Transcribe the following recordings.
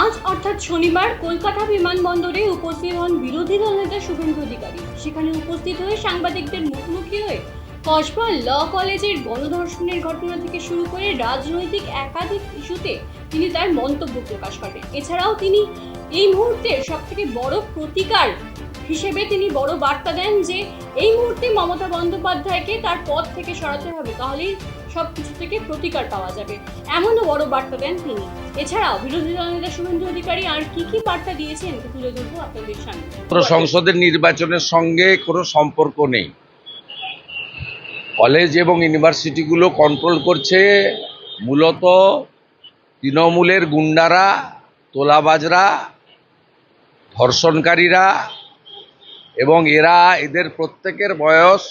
আজ অর্থাৎ শনিবার কলকাতা বিমানবন্দরে উপস্থিত হন বিরোধী দলনেতা শুভেন্দু অধিকারী। সেখানে উপস্থিত হয়ে সাংবাদিকদের মুখোমুখি হয়ে কসবা ল কলেজের গণধর্ষণের ঘটনা থেকে শুরু করে রাজনৈতিক একাধিক ইস্যুতে তিনি তার মন্তব্য প্রকাশ করেন। এছাড়াও তিনি এই মুহূর্তের সবথেকে বড় প্রতিকার হিসেবে তিনি বড় বার্তা দেন যে এই মুহূর্তে মমতা বন্দ্যোপাধ্যায়কে তার পদ থেকে সরাতে হবে, তাহলেই সবকিছু থেকে প্রতিকার পাওয়া যাবে, এমনও বড় বার্তা দেন তিনি। এছাড়াও বিরোধী দলনেতা শুভেন্দু অধিকারী আর কি বার্তা দিয়েছেন তুলে ধরবো আপনাদের সামনে। সংসদের নির্বাচনের সঙ্গে কোনো সম্পর্ক নেই। কলেজ এবং ইউনিভার্সিটিগুলো কন্ট্রোল করছে মূলত তৃণমূলের গুন্ডারা, তোলাবাজরা, ধর্ষণকারীরা, এবং এদের প্রত্যেকের বয়স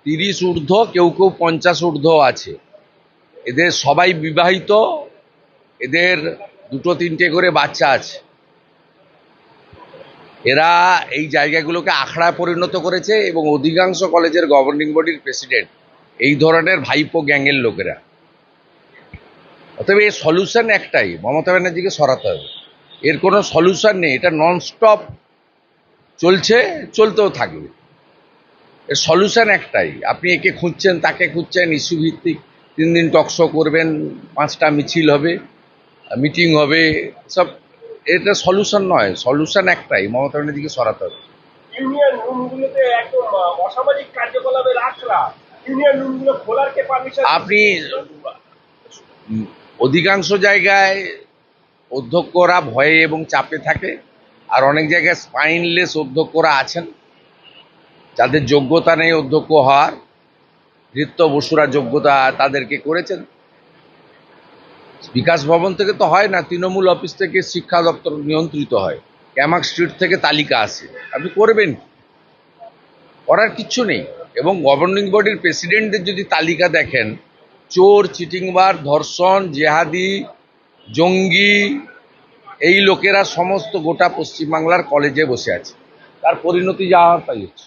30 ঊর্ধ্ব, কেউ 50 ঊর্ধ্ব আছে। এদের সবাই বিবাহিত, এদের 2-3টে করে বাচ্চা আছে। এরা এই জায়গাগুলোকে আখড়ায় পরিণত করেছে এবং অধিকাংশ কলেজের গভর্নিং বডির প্রেসিডেন্ট এই ধরনের ভাইপো গ্যাংয়ের লোকেরা। অতএব এর সলিউশন একটাই, মমতা ব্যানার্জিকে সরাতে হবে। এর কোনো সলিউশন নেই, এটা ননস্টপ চলছে, চলতেও থাকবে। এর সলিউশন একটাই, আপনি একে খুঁজছেন, তাকে খুঁজছেন, ইস্যু ভিত্তিক 3 দিন টকশো করবেন, 5টা মিছিল হবে, মিটিং হবে, সব। এটা সলিউশন নয়, সলিউশন একটাই, মমতা ব্যানার্জিকে সরাতে হবে। ইউনিয়ন রুমগুলোতে একদম অসামাজিক কার্যকলাপের আখড়া, ইউনিয়ন রুমগুলো খোলার কে পারমিশন? আপনি অধিকাংশ জায়গায় অধ্যক্ষরা ভয়ে এবং চাপে থাকে, আর অনেক জায়গায় স্পাইনলেস অধ্যক্ষরা আছেন যাদের যোগ্যতা নেই অধ্যক্ষ হওয়ার। ঋত্য বসুরা যোগ্যতা তাদেরকে করেছেন। বিকাশ ভবন থেকে তো হয় না, তৃণমূল অফিস থেকে শিক্ষা দপ্তর নিয়ন্ত্রিত হয়, ক্যামাক স্ট্রিট থেকে তালিকা আসে। আপনি করবেন, করার কিচ্ছু নেই। এবং গভর্নিং বডির প্রেসিডেন্টদের যদি তালিকা দেখেন, চোর, চিটিংবাজ, ধর্ষণ, জেহাদি, জঙ্গি, এই লোকেরা সমস্ত গোটা পশ্চিমবাংলার কলেজে বসে আছে। তার পরিণতি যা হওয়ার তাই হচ্ছে।